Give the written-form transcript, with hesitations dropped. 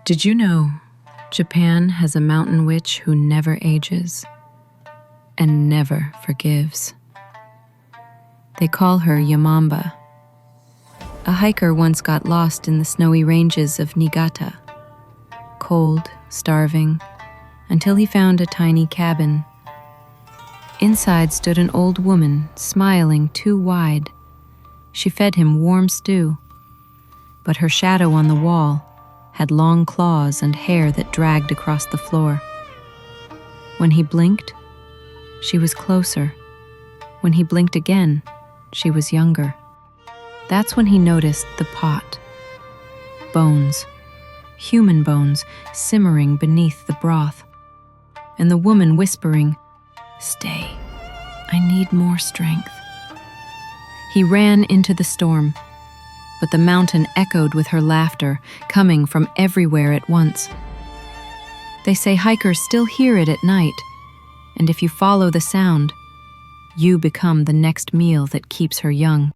Did you know Japan has a mountain witch who never ages and never forgives? They call her Yamamba. A hiker once got lost in the snowy ranges of Niigata, cold, starving, until he found a tiny cabin. Inside stood an old woman, smiling too wide. She fed him warm stew, but her shadow on the wall had long claws and hair that dragged across the floor. When he blinked, she was closer. When he blinked again, she was younger. That's when he noticed the pot. Bones, human bones, simmering beneath the broth. And the woman whispering, "Stay, I need more strength." He ran into the storm, but the mountain echoed with her laughter, coming from everywhere at once. They say hikers still hear it at night, and if you follow the sound, you become the next meal that keeps her young.